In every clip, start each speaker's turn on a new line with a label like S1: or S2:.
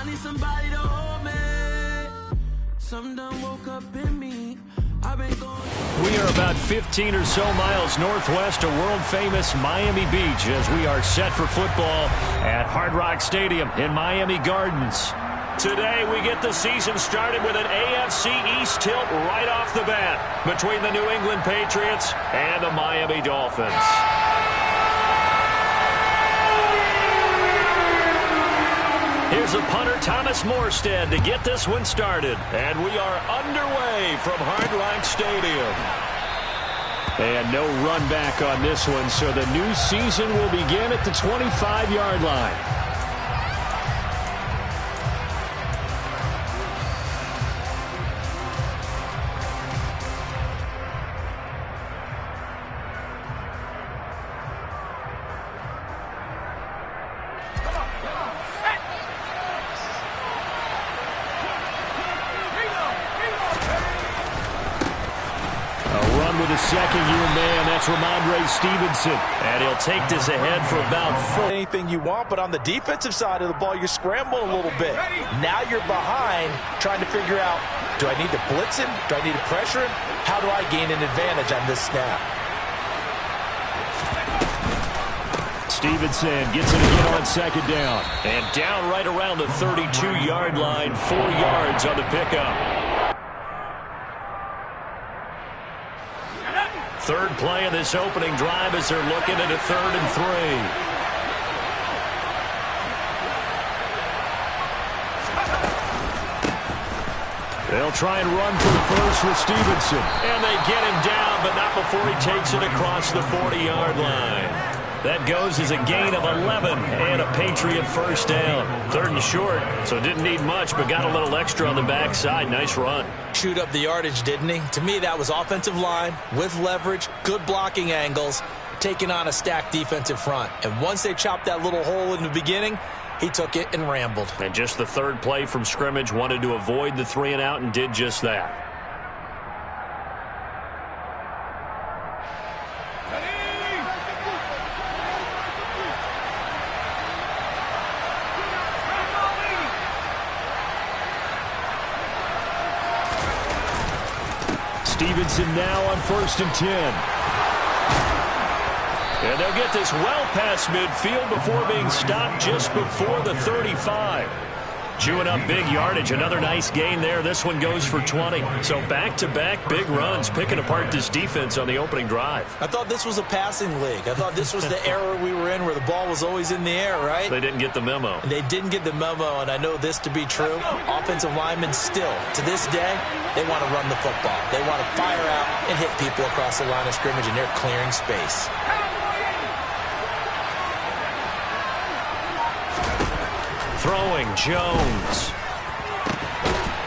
S1: need somebody to hold me. Some done woke up in me. I've been going.
S2: We are about 15 or so miles northwest of world-famous Miami Beach as we are set for football at Hard Rock Stadium in Miami Gardens. Today, we get the season started with an AFC East tilt right off the bat between the New England Patriots and the Miami Dolphins. Here's the punter, Thomas Morstead, to get this one started. And we are underway from Hard Rock Stadium. And no run back on this one, so the new season will begin at the 25-yard line. Second-year man, that's Ramondre Stevenson. And he'll take this ahead for about 4.
S3: Anything you want, but on the defensive side of the ball, you're scrambling a little bit. Now you're behind, trying to figure out, do I need to blitz him? Do I need to pressure him? How do I gain an advantage on this snap?
S2: Stevenson gets it again on second down. And down right around the 32-yard line, 4 yards on the pickup. Third play of this opening drive as they're looking at a 3rd and 3. They'll try and run for the first with Stevenson. And they get him down, but not before he takes it across the 40-yard line. That goes as a gain of 11 and a Patriot first down. 3rd and short, so didn't need much, but got a little extra on the backside. Nice run.
S3: Chewed up the yardage, didn't he? To me, that was offensive line with leverage, good blocking angles, taking on a stacked defensive front. And once they chopped that little hole in the beginning, he took it and rambled.
S2: And just the 3rd play from scrimmage, wanted to avoid the 3-and-out and did just that. Stevenson now on 1st and 10. And they'll get this well past midfield before being stopped just before the 35. Chewing up big yardage. Another nice gain there. This one goes for 20. So back-to-back big runs, picking apart this defense on the opening drive.
S3: I thought this was a passing league. I thought this was the era we were in where the ball was always in the air, right?
S2: They didn't get the memo.
S3: They didn't get the memo, and I know this to be true. Offensive linemen still, to this day, they want to run the football. They want to fire out and hit people across the line of scrimmage, and they're clearing space.
S2: Throwing, Jones.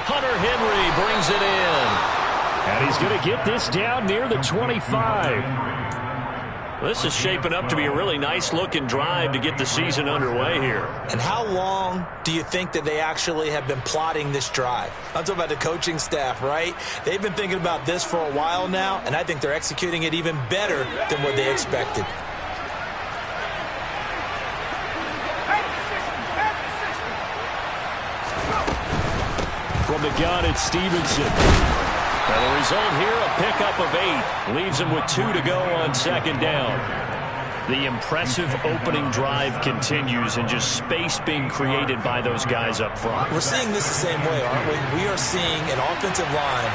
S2: Hunter Henry brings it in. And he's going to get this down near the 25. This is shaping up to be a really nice-looking drive to get the season underway here.
S3: And how long do you think that they actually have been plotting this drive? I'm talking about the coaching staff, right? They've been thinking about this for a while now, and I think they're executing it even better than what they expected.
S2: From the gun, it's Stevenson. And the result here, a pickup of 8. Leaves him with 2 to go on second down. The impressive opening drive continues and just space being created by those guys up front.
S3: We're seeing this the same way, aren't we? We are seeing an offensive line,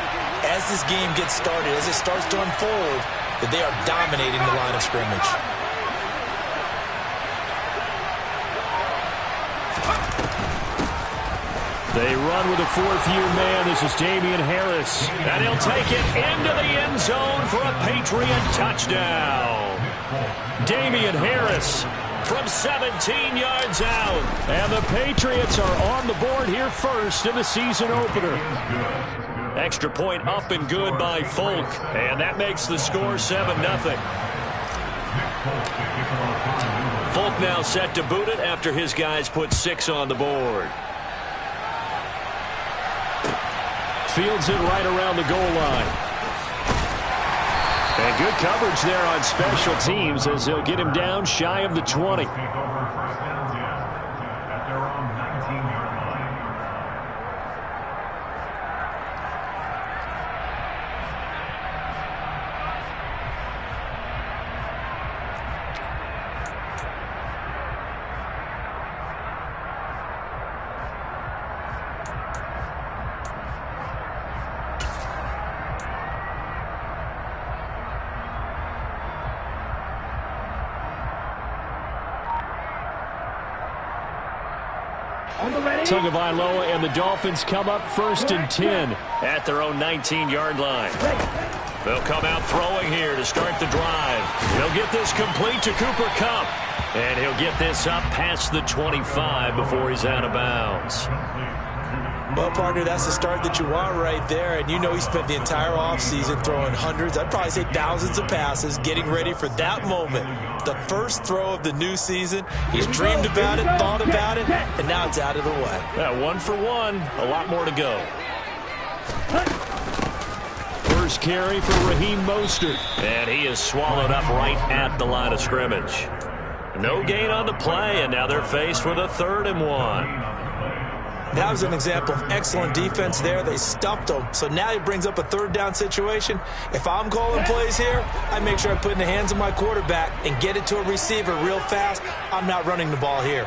S3: as this game gets started, as it starts to unfold, that they are dominating the line of scrimmage.
S2: They run with a 4th-year man. This is Damian Harris. And he'll take it into the end zone for a Patriot touchdown. Damian Harris from 17 yards out. And the Patriots are on the board here first in the season opener. Extra point up and good by Folk. And that makes the score 7-0. Folk now set to boot it after his guys put 6 on the board. Fields it right around the goal line. And good coverage there on special teams as they'll get him down shy of the 20. Tagovailoa and the Dolphins come up 1st and 10 at their own 19-yard line. They'll come out throwing here to start the drive. He'll get this complete to Cooper Kupp. And he'll get this up past the 25 before he's out of bounds.
S3: Well, partner, that's the start that you want right there. And you know he spent the entire offseason throwing hundreds, I'd probably say thousands of passes, getting ready for that moment. The first throw of the new season. He's dreamed about it, thought about it, and now it's out of the way.
S2: Yeah, 1 for 1. A lot more to go. First carry for Raheem Mostert. And he is swallowed up right at the line of scrimmage. No gain on the play, and now they're faced with a 3rd and 1.
S3: That was an example of excellent defense there. They stuffed him. So now he brings up a 3rd down situation. If I'm calling plays here, I make sure I put it in the hands of my quarterback and get it to a receiver real fast. I'm not running the ball here.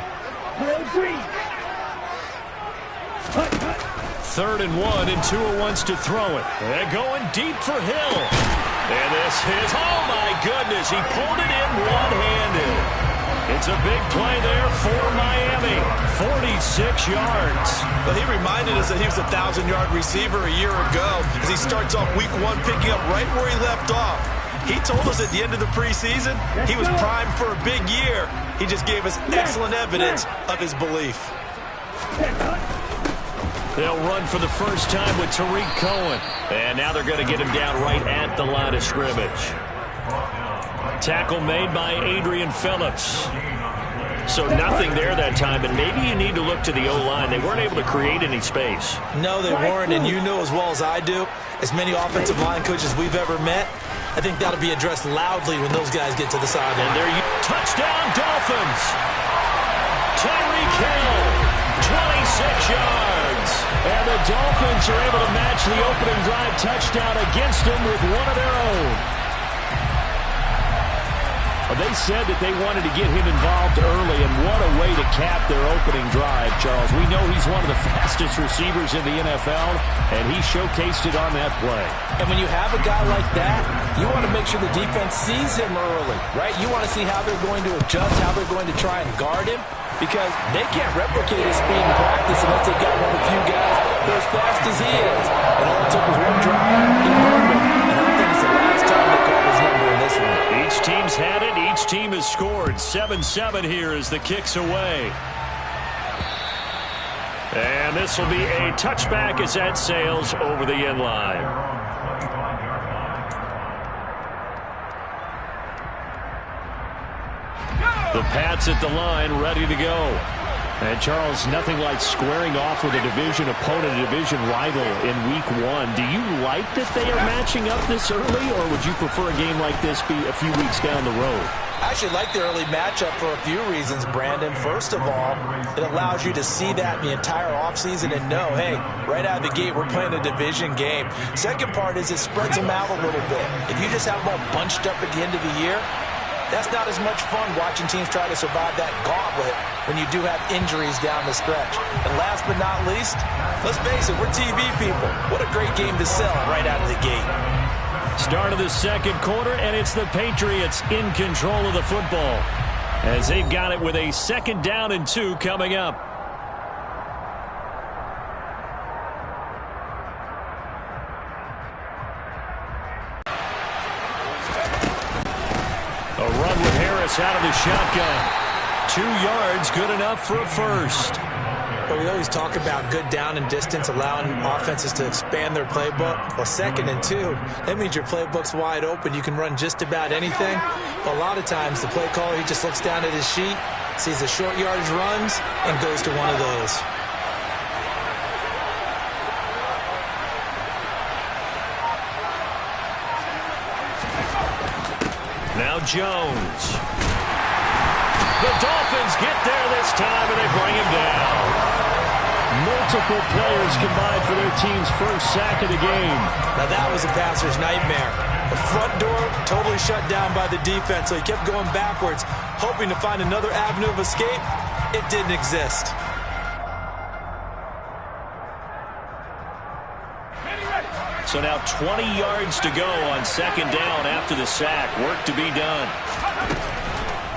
S2: 3rd and 1, and Tua wants to throw it. They're going deep for Hill. And this is, oh my goodness, he pulled it in one-handed. It's a big play there for Miami. 46 yards.
S3: Well, he reminded us that he was a 1,000-yard receiver a year ago as he starts off week 1 picking up right where he left off. He told us at the end of the preseason he was primed for a big year. He just gave us excellent evidence of his belief.
S2: They'll run for the first time with Tariq Cohen. And now they're going to get him down right at the line of scrimmage. Tackle made by Adrian Phillips. So nothing there that time, and maybe you need to look to the O-line. They weren't able to create any space.
S3: No, they weren't, and you know as well as I do, as many offensive line coaches we've ever met, I think that'll be addressed loudly when those guys get to the sideline.
S2: And there you touchdown Dolphins. Tyreek Hill, 26 yards. And the Dolphins are able to match the opening drive touchdown against them with one of their own. They said that they wanted to get him involved early, and what a way to cap their opening drive, Charles. We know he's one of the fastest receivers in the NFL, and he showcased it on that play.
S3: And when you have a guy like that, you want to make sure the defense sees him early, right? You want to see how they're going to adjust, how they're going to try and guard him, because they can't replicate his speed in practice unless they've got one of the few guys who are as fast as he is. And all it took was one drive, he burned him. And I think it's the last time they called his number in this one.
S2: Each team's had it. Each team has scored. 7-7 here as the kick's away. And this will be a touchback as that sails over the end line. The Pats at the line, ready to go. And, Charles, nothing like squaring off with a division opponent, a division rival in Week 1. Do you like that they are matching up this early, or would you prefer a game like this be a few weeks down the road?
S3: I actually like the early matchup for a few reasons, Brandon. First of all, it allows you to see that the entire offseason and know, hey, right out of the gate, we're playing a division game. Second part is it spreads them out a little bit. If you just have them all bunched up at the end of the year, that's not as much fun watching teams try to survive that gauntlet when you do have injuries down the stretch. And last but not least, let's face it, we're TV people. What a great game to sell right out of the gate.
S2: Start of the second quarter, and it's the Patriots in control of the football as they've got it with a 2nd down and 2 coming up. A run with Harris out of the shotgun. 2 yards, good enough for a first.
S3: But we always talk about good down and distance, allowing offenses to expand their playbook. Well, 2nd and 2, that means your playbook's wide open. You can run just about anything. But a lot of times, the play caller, he just looks down at his sheet, sees the short yardage runs, and goes to one of those.
S2: Now Jones. The Dolphins get there this time, and they bring him down. Multiple players combined for their team's first sack of the game.
S3: Now that was a passer's nightmare. The front door totally shut down by the defense, so he kept going backwards, hoping to find another avenue of escape. It didn't exist.
S2: So now 20 yards to go on 2nd down after the sack. Work to be done.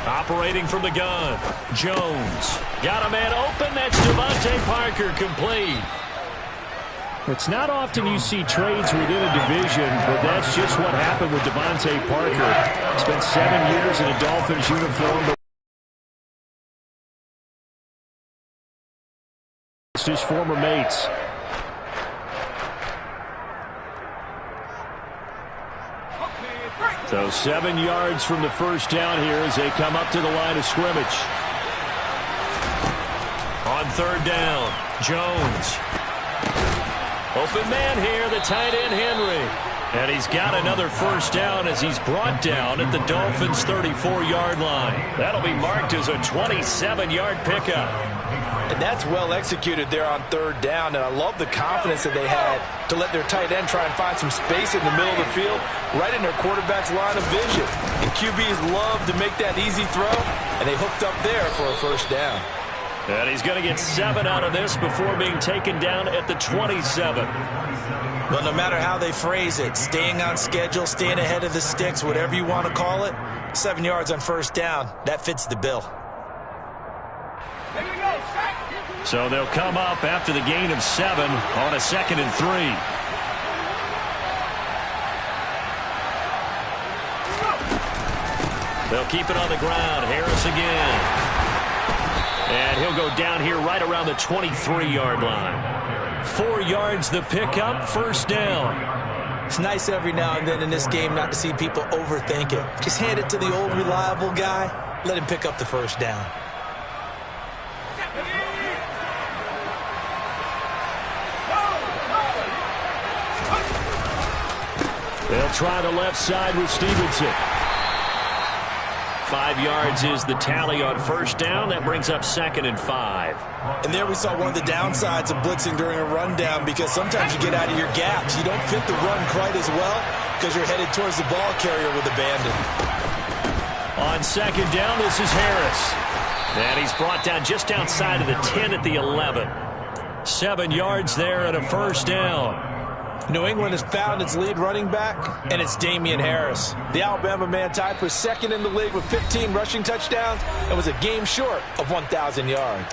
S2: Operating from the gun. Jones. Got a man open. That's Devontae Parker, complete.
S4: It's not often you see trades within a division, but that's just what happened with Devontae Parker. Spent 7 years in a Dolphins uniform, but it's his former mates.
S2: So 7 yards from the first down here as they come up to the line of scrimmage. On third down, Jones. Open man here, the tight end Henry. And he's got another first down as he's brought down at the Dolphins' 34-yard line. That'll be marked as a 27-yard pickup.
S3: And that's well executed there on third down, and I love the confidence that they had to let their tight end try and find some space in the middle of the field, right in their quarterback's line of vision. And QBs love to make that easy throw, and they hooked up there for a first down.
S2: And he's going to get 7 out of this before being taken down at the 27.
S3: Well, no matter how they phrase it, staying on schedule, staying ahead of the sticks, whatever you want to call it, 7 yards on first down, that fits the bill.
S2: So they'll come up after the gain of 7 on a 2nd and 3. They'll keep it on the ground. Harris again. And he'll go down here right around the 23-yard line. 4 yards the pickup, first down.
S3: It's nice every now and then in this game not to see people overthink it. Just hand it to the old reliable guy. Let him pick up the first down.
S2: They'll try the left side with Stevenson. 5 yards is the tally on first down. That brings up 2nd and 5.
S3: And there we saw one of the downsides of blitzing during a rundown, because sometimes you get out of your gaps. You don't fit the run quite as well because you're headed towards the ball carrier with abandon.
S2: On second down, this is Harris. And he's brought down just outside of the 10 at the 11. 7 yards there and a first down.
S3: New England has found its lead running back, and it's Damian Harris. The Alabama man tied for 2nd in the league with 15 rushing touchdowns and was a game short of 1,000 yards.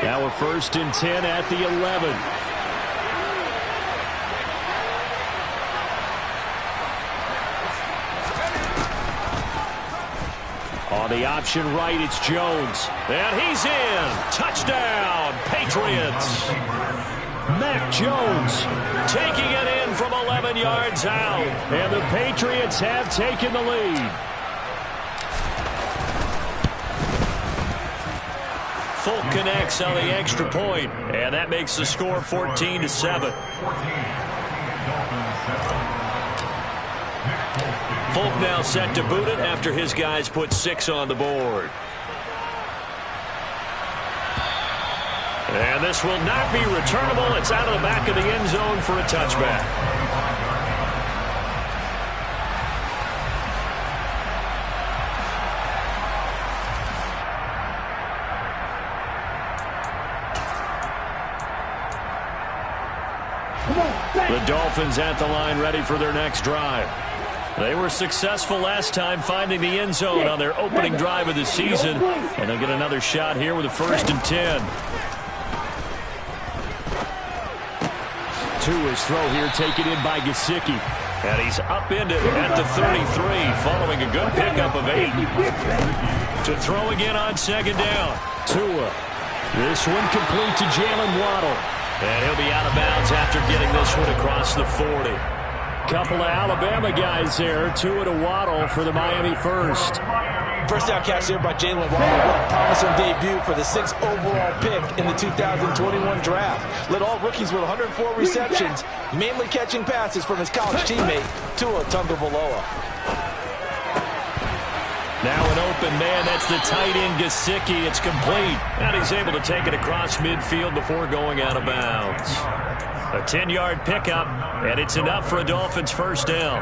S2: Now a 1st and 10 at the 11. On the option right, it's Jones. And he's in. Touchdown, Patriots. Mac Jones taking it in from 11 yards out. And the Patriots have taken the lead. Folk connects on the extra point, and that makes the score 14-7. Folk now set to boot it after his guys put 6 on the board. And this will not be returnable. It's out of the back of the end zone for a touchback. The Dolphins at the line, ready for their next drive. They were successful last time finding the end zone on their opening drive of the season, and they'll get another shot here with a 1st and 10. Tua's throw here taken in by Gesicki, and he's upended at the 33 following a good pickup of 8. To throw again on 2nd down. Tua. This one complete to Jalen Waddle. And he'll be out of bounds after getting this one across the 40. Couple of Alabama guys there. Tua to Waddle for the Miami first.
S3: First down catch there by Jalen Waddle. What a promising debut for the 6th overall pick in the 2021 draft. Led all rookies with 104 receptions, mainly catching passes from his college teammate, Tua Tagovailoa.
S2: Now an open man. That's the tight end Gesicki. It's complete. And he's able to take it across midfield before going out of bounds. A 10-yard pickup, and it's enough for a Dolphins first down.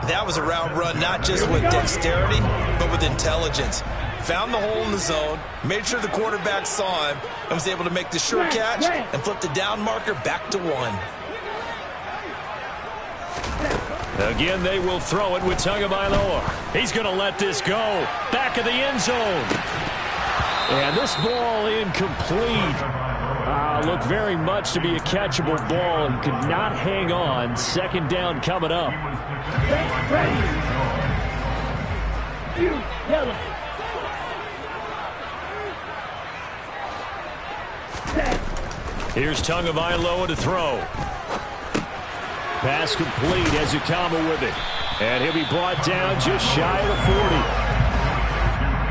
S3: That was a route run not just with dexterity, but with intelligence. found the hole in the zone, made sure the quarterback saw him, and was able to make the sure catch and flip the down marker back to 1.
S2: Again, they will throw it with Tagovailoa. He's going to let this go. Back of the end zone. And this ball incomplete. Looked very much to be a catchable ball and could not hang on. Second down coming up. Here's Tagovailoa to throw. Pass complete as Ikama with it. And he'll be brought down just shy of the 40.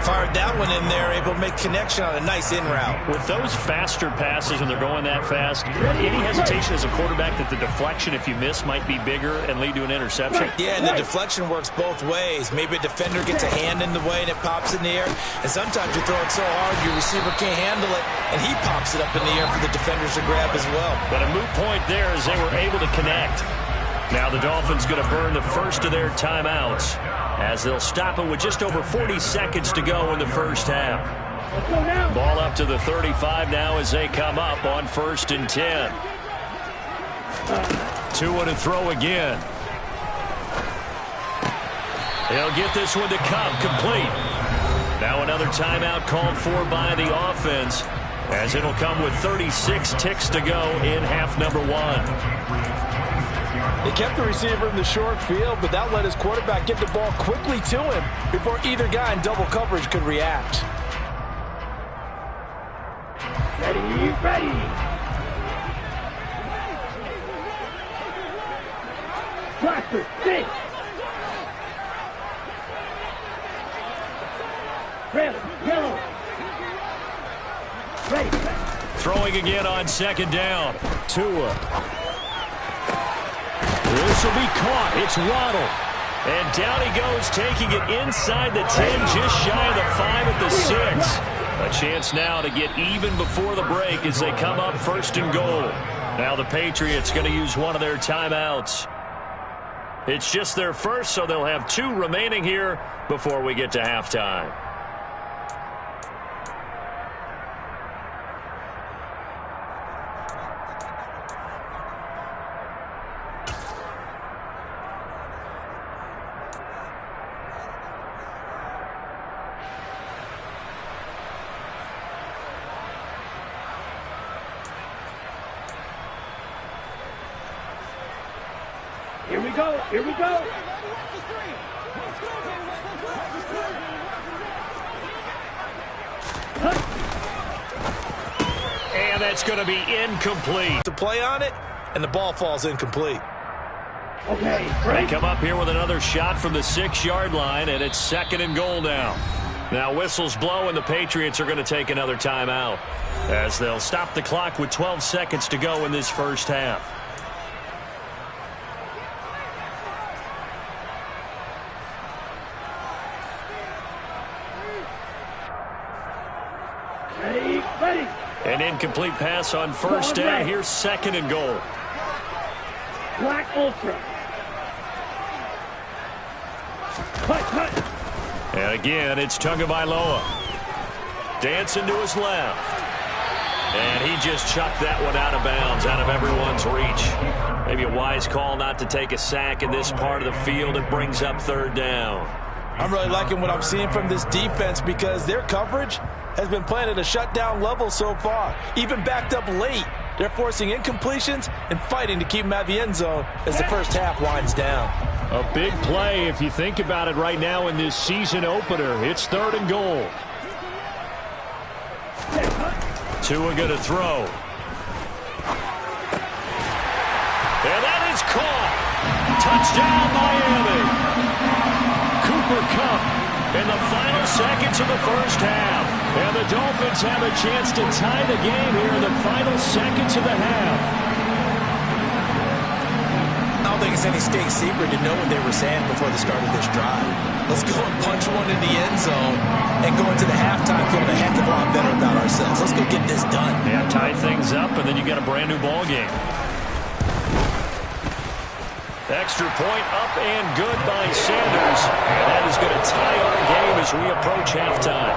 S3: Fired that one in there, able to make connection on a nice in route.
S2: With those faster passes when they're going that fast, any hesitation as a quarterback that the deflection, if you miss, might be bigger and lead to an interception?
S3: Yeah, and the deflection works both ways. Maybe a defender gets a hand in the way and it pops in the air. And sometimes you throw it so hard your receiver can't handle it, and he pops it up in the air for the defenders to grab as well.
S2: But a moot point there as they were able to connect. Now the Dolphins going to burn the first of their timeouts as they'll stop it with just over 40 seconds to go in the first half. Ball up to the 35 now as they come up on 1st and 10. Tua to throw again. He'll get this one to Cup, complete. Now another timeout called for by the offense as it'll come with 36 ticks to go in half number 1.
S5: They kept the receiver in the short field, but that let his quarterback get the ball quickly to him before either guy in double coverage could react.
S6: Ready. Blaster, sit. Red, yellow. Ready.
S2: Throwing again on 2nd down. Tua. This will be caught. It's Waddle. And down he goes, taking it inside the 10, just shy of the 5 at the 6. A chance now to get even before the break as they come up 1st and goal. Now the Patriots going to use one of their timeouts. It's just their first, so they'll have 2 remaining here before we get to halftime.
S6: Here we go.
S2: And that's going to be incomplete.
S3: To play on it, and the ball falls incomplete.
S6: Okay,
S2: they come up here with another shot from the 6-yard line, and it's 2nd and goal now. Now whistles blow, and the Patriots are going to take another timeout as they'll stop the clock with 12 seconds to go in this first half.
S6: Ready.
S2: An incomplete pass on 1st down. Here's 2nd and goal.
S6: Black Ultra. Cut.
S2: And again, it's Tagovailoa. Dancing to his left. And he just chucked that one out of bounds, out of everyone's reach. Maybe a wise call not to take a sack in this part of the field. It brings up 3rd down.
S3: I'm really liking what I'm seeing from this defense because their coverage has been playing at a shutdown level so far. Even backed up late, they're forcing incompletions and fighting to keep them out of the end zone as the first half winds down.
S2: A big play if you think about it right now in this season opener. It's 3rd and goal. Tua going to throw. And that is caught. Touchdown, Miami. Cooper Kupp in the final seconds of the first half. And the Dolphins have a chance to tie the game here in the final seconds of the half.
S3: I don't think it's any state secret to know what they were saying before the start of this drive. Let's go and punch one in the end zone and go into the halftime feeling a heck of a lot better about ourselves. Let's go get this done.
S2: Yeah, tie things up, and then you got a brand new ball game. Extra point up and good by Sanders. And that is going to tie our game as we approach halftime.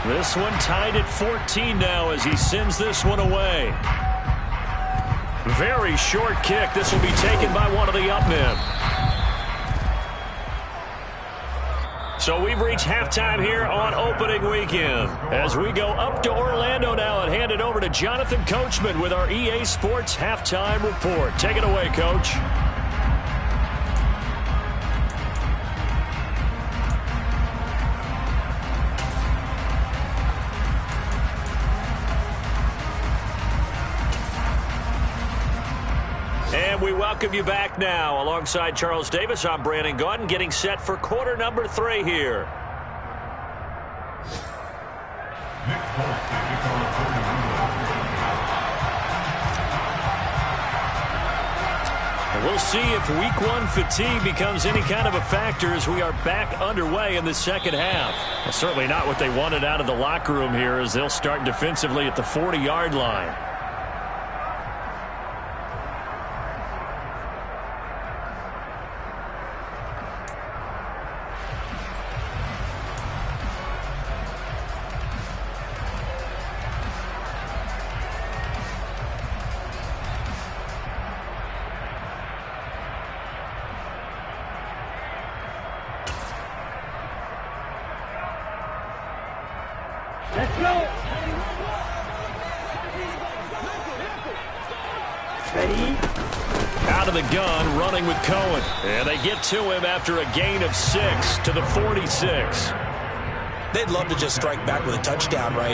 S2: This one tied at 14 now as he sends this one away. Very short kick. This will be taken by one of the up men. So we've reached halftime here on opening weekend. As we go up to Orlando now and hand it over to Jonathan Coachman with our EA Sports Halftime Report. Take it away, Coach. And we welcome you back now. Alongside Charles Davis, I'm Brandon Gaudin, getting set for quarter number 3 here. And we'll see if week 1 fatigue becomes any kind of a factor as we are back underway in the second half. Well, certainly not what they wanted out of the locker room here as they'll start defensively at the 40-yard line.
S6: Let's go. Ready?
S2: Out of the gun, running with Cohen. And they get to him after a gain of 6 to the 46.
S3: They'd love to just strike back with a touchdown right